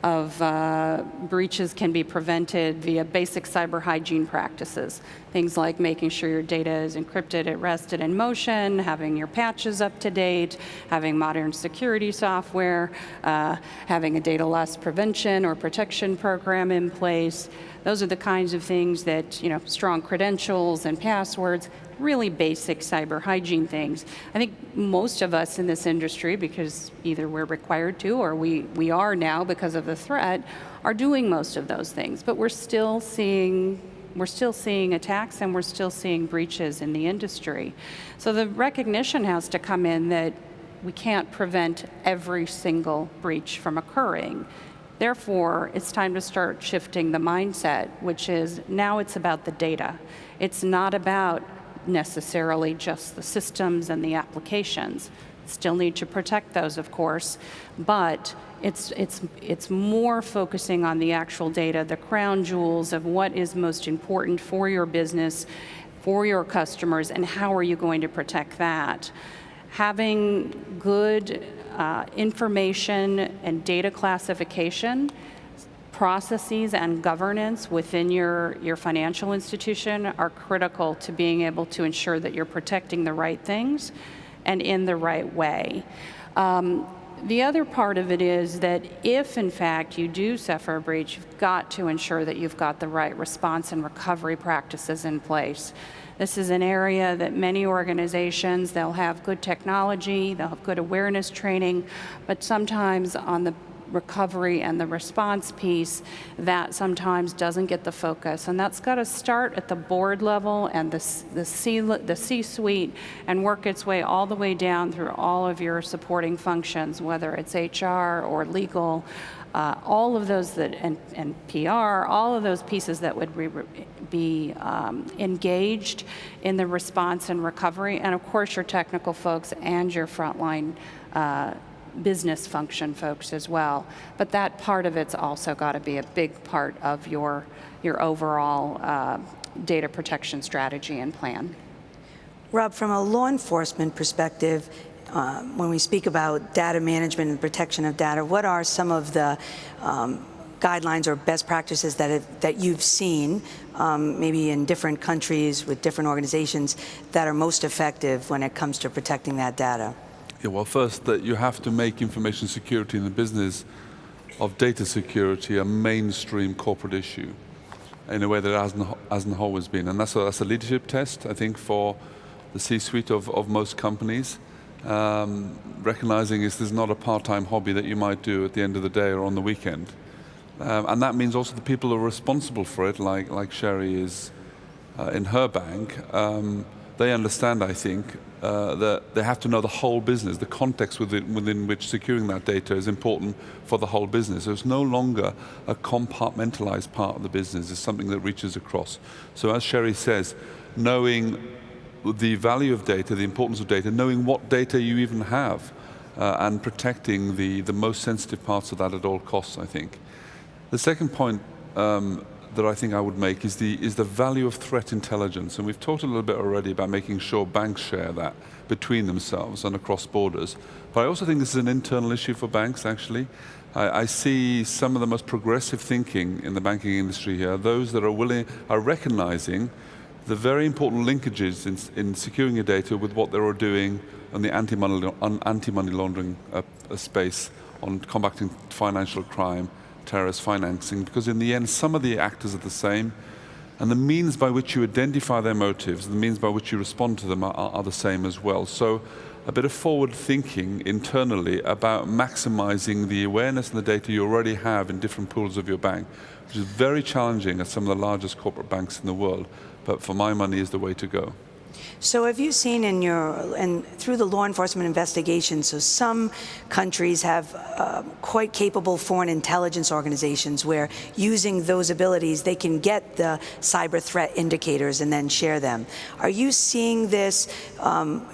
of breaches can be prevented via basic cyber hygiene practices. Things like making sure your data is encrypted at rest and in motion, having your patches up to date, having modern security software, having a data loss prevention or protection program in place. Those are the kinds of things that, strong credentials and passwords, really basic cyber hygiene things. I think most of us in this industry, because either we're required to or we are now because of the threat, are doing most of those things. But we're still seeing attacks and we're still seeing breaches in the industry. So the recognition has to come in that we can't prevent every single breach from occurring. Therefore, it's time to start shifting the mindset, which is now it's about the data. It's not about necessarily just the systems and the applications. Still need to protect those, of course, but it's more focusing on the actual data, the crown jewels of what is most important for your business, for your customers, and how are you going to protect that. Having good information and data classification processes and governance within your financial institution are critical to being able to ensure that you're protecting the right things and in the right way. The other part of it is that if, in fact, you do suffer a breach, you've got to ensure that you've got the right response and recovery practices in place. This is an area that many organizations, they'll have good technology, they'll have good awareness training, but sometimes on the recovery and the response piece, that sometimes doesn't get the focus. And that's got to start at the board level and the C-suite and work its way all the way down through all of your supporting functions, whether it's HR or legal, all of those that, and PR, all of those pieces that would be engaged in the response and recovery, and of course your technical folks and your frontline business function folks as well. But that part of it's also got to be a big part of your overall data protection strategy and plan. Rob, from a law enforcement perspective, when we speak about data management and protection of data, what are some of the guidelines or best practices that you've seen, maybe in different countries with different organizations, that are most effective when it comes to protecting that data? Yeah, well, first, that you have to make information security in the business of data security a mainstream corporate issue in a way that it hasn't always been. And that's a leadership test, I think, for the C-suite of most companies. Recognizing this is not a part-time hobby that you might do at the end of the day or on the weekend. And that means also the people who are responsible for it, like Sherry is in her bank, they understand, I think, that they have to know the whole business, the context within which securing that data is important for the whole business. So it's no longer a compartmentalized part of the business, it's something that reaches across. So as Sherry says, knowing the value of data, the importance of data, knowing what data you even have, and protecting the most sensitive parts of that at all costs, I think. The second point that I think I would make is the value of threat intelligence. And we've talked a little bit already about making sure banks share that between themselves and across borders. But I also think this is an internal issue for banks, actually. I see some of the most progressive thinking in the banking industry here, those that are recognizing the very important linkages in securing your data with what they're doing on the anti-money laundering space, on combating financial crime, terrorist financing, because in the end, some of the actors are the same, and the means by which you identify their motives, the means by which you respond to them are the same as well. So a bit of forward thinking internally about maximizing the awareness and the data you already have in different pools of your bank, which is very challenging at some of the largest corporate banks in the world, but for my money is the way to go. So have you seen and through the law enforcement investigations, so some countries have quite capable foreign intelligence organizations where using those abilities, they can get the cyber threat indicators and then share them. Are you seeing this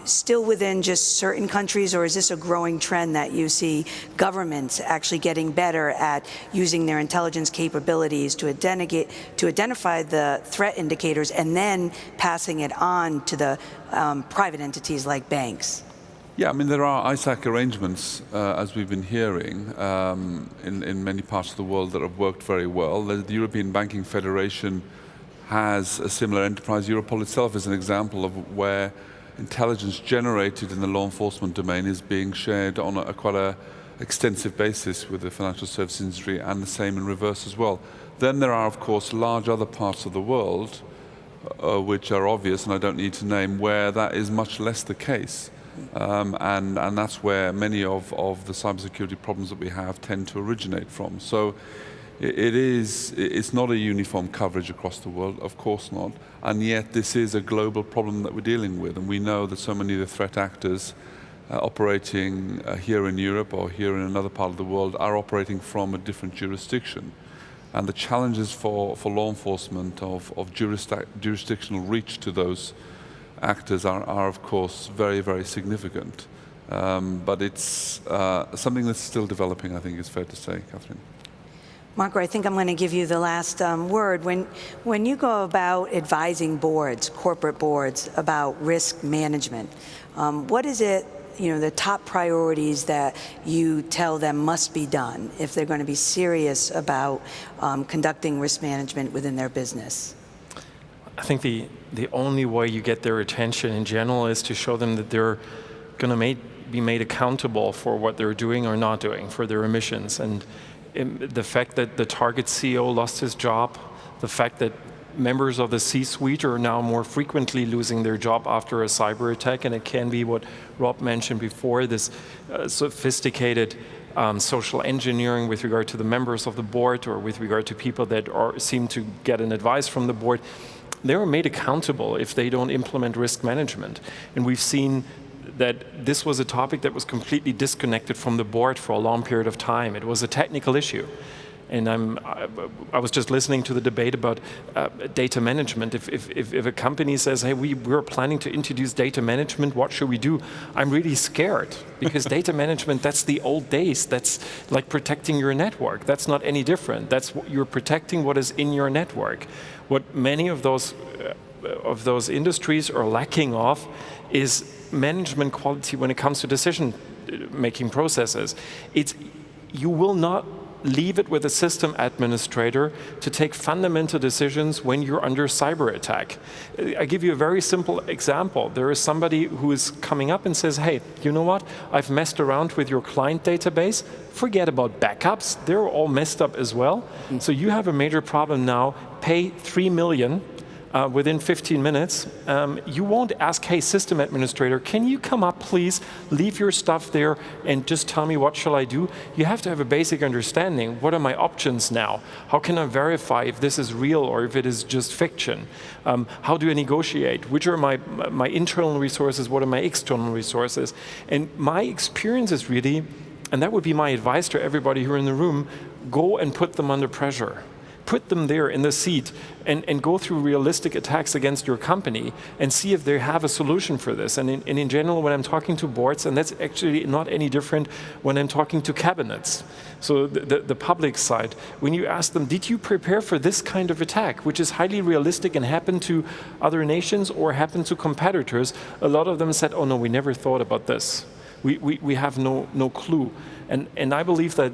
still within just certain countries, or is this a growing trend that you see governments actually getting better at using their intelligence capabilities to identify the threat indicators and then passing it on to the private entities like banks? Yeah, I mean, there are ISAC arrangements, as we've been hearing, in many parts of the world that have worked very well. The European Banking Federation has a similar enterprise. Europol itself is an example of where intelligence generated in the law enforcement domain is being shared on quite a extensive basis with the financial services industry, and the same in reverse as well. Then there are, of course, large other parts of the world which are obvious, and I don't need to name, where that is much less the case. And that's where many of the cybersecurity problems that we have tend to originate from. So it's not a uniform coverage across the world, of course not, and yet this is a global problem that we're dealing with, and we know that so many of the threat actors operating here in Europe or here in another part of the world are operating from a different jurisdiction. And the challenges for law enforcement of jurisdictional reach to those actors are of course, very, very significant. But it's something that's still developing, I think is fair to say, Catherine. Marco, I think I'm going to give you the last word. When you go about advising boards, corporate boards, about risk management, what is it, the top priorities that you tell them must be done if they're going to be serious about conducting risk management within their business? I think the only way you get their attention in general is to show them that they're going to be made accountable for what they're doing or not doing, for their emissions. And the fact that the Target CEO lost his job, the fact that members of the C-suite are now more frequently losing their job after a cyber attack, and it can be what Rob mentioned before, this sophisticated social engineering with regard to the members of the board or with regard to people that seem to get an advice from the board. They are made accountable if they don't implement risk management. And we've seen that this was a topic that was completely disconnected from the board for a long period of time. It was a technical issue. And I was just listening to the debate about data management. If a company says, hey, we're planning to introduce data management, what should we do? I'm really scared, because data management, that's the old days. That's like protecting your network. That's not any different. That's you're protecting what is in your network. What many of those industries are lacking of is management quality when it comes to decision-making processes. You will not leave it with a system administrator to take fundamental decisions when you're under cyber attack. I give you a very simple example. There is somebody who is coming up and says, hey, you know what? I've messed around with your client database. Forget about backups. They're all messed up as well. So you have a major problem now. Pay $3 million. Within 15 minutes, you won't ask, hey, system administrator, can you come up, please, leave your stuff there and just tell me what shall I do? You have to have a basic understanding. What are my options now? How can I verify if this is real or if it is just fiction? How do I negotiate? Which are my internal resources? What are my external resources? And my experience is really, and that would be my advice to everybody here in the room, go and put them under pressure. Put them there in the seat and go through realistic attacks against your company and see if they have a solution for this. And in general, when I'm talking to boards, and that's actually not any different when I'm talking to cabinets, so the public side, when you ask them, did you prepare for this kind of attack, which is highly realistic and happened to other nations or happened to competitors, a lot of them said, oh no, we never thought about this. We have no clue. And I believe that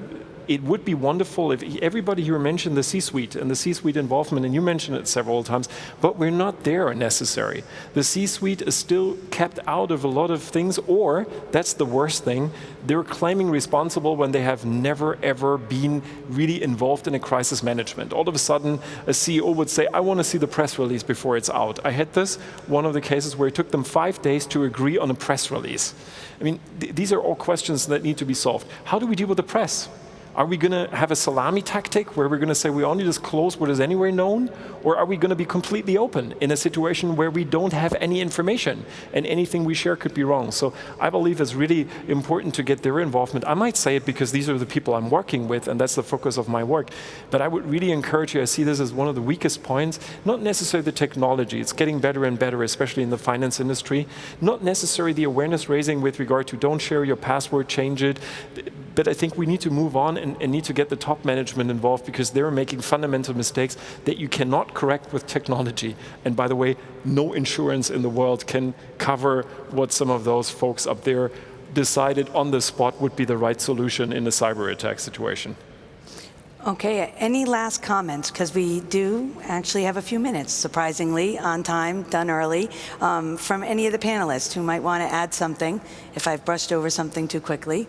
it would be wonderful if everybody here mentioned the C-suite and the C-suite involvement, and you mentioned it several times, but we're not there necessary. The C-suite is still kept out of a lot of things, or, that's the worst thing, they're claiming responsible when they have never ever been really involved in a crisis management. All of a sudden, a CEO would say, I want to see the press release before it's out. I had one of the cases where it took them 5 days to agree on a press release. I mean, these are all questions that need to be solved. How do we deal with the press? Are we going to have a salami tactic where we're going to say we only disclose what is anywhere known? Or are we going to be completely open in a situation where we don't have any information and anything we share could be wrong? So I believe it's really important to get their involvement. I might say it because these are the people I'm working with and that's the focus of my work. But I would really encourage you, I see this as one of the weakest points, not necessarily the technology. It's getting better and better, especially in the finance industry. Not necessarily the awareness raising with regard to don't share your password, change it. But I think we need to move on and need to get the top management involved because they're making fundamental mistakes that you cannot correct with technology. And by the way, no insurance in the world can cover what some of those folks up there decided on the spot would be the right solution in a cyber attack situation. Okay, any last comments? Because we do actually have a few minutes, surprisingly, on time, done early, from any of the panelists who might want to add something, if I've brushed over something too quickly.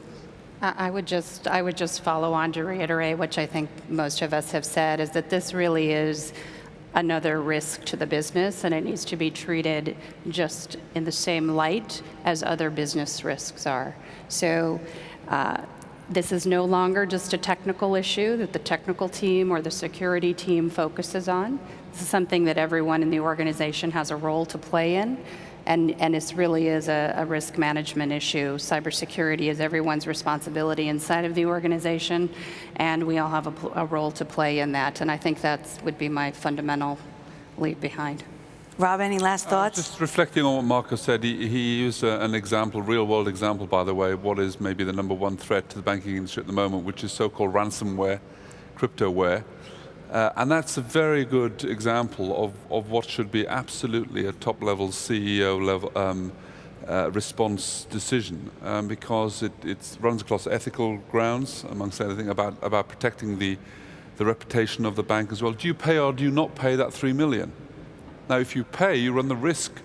I would just follow on to reiterate, which I think most of us have said, is that this really is another risk to the business, and it needs to be treated just in the same light as other business risks are. So this is no longer just a technical issue that the technical team or the security team focuses on. This is something that everyone in the organization has a role to play in. And it really is a risk management issue. Cybersecurity is everyone's responsibility inside of the organization, and we all have a role to play in that. And I think that would be my fundamental lead behind. Rob, any last thoughts? Just reflecting on what Marco said, he used an example, real-world example, by the way, of what is maybe the #1 threat to the banking industry at the moment, which is so-called ransomware, cryptoware. And that's a very good example of what should be absolutely a top-level CEO level response decision, because it runs across ethical grounds, amongst anything, about protecting the reputation of the bank as well. Do you pay or do you not pay that $3 million? Now, if you pay, you run the risk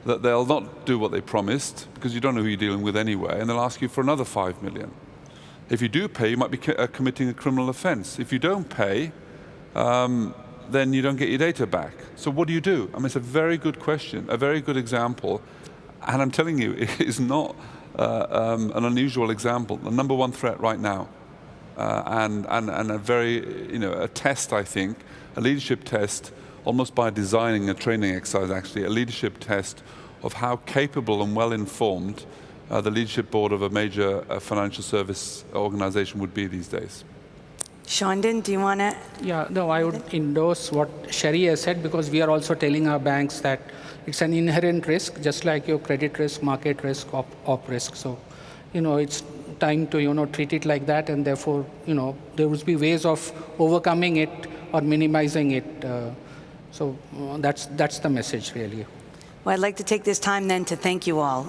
that they'll not do what they promised, because you don't know who you're dealing with anyway, and they'll ask you for another $5 million. If you do pay, you might be committing a criminal offense. If you don't pay, then you don't get your data back. So what do you do? I mean, it's a very good question, a very good example, and I'm telling you, it is not an unusual example. The #1 threat right now, and a very, a test, I think, a leadership test, almost by designing a training exercise, actually, a leadership test of how capable and well-informed the leadership board of a major financial service organization would be these days. Shondin, do you want to? Yeah, no, I would endorse what Sherry has said, because we are also telling our banks that it's an inherent risk, just like your credit risk, market risk, op risk. So, it's time to, treat it like that, and therefore, there will be ways of overcoming it or minimizing it. So that's the message, really. Well, I'd like to take this time then to thank you all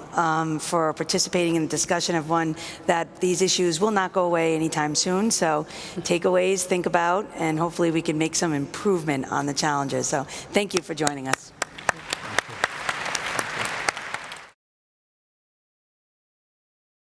for participating in the discussion of one that these issues will not go away anytime soon. So takeaways, think about, and hopefully we can make some improvement on the challenges. So thank you for joining us.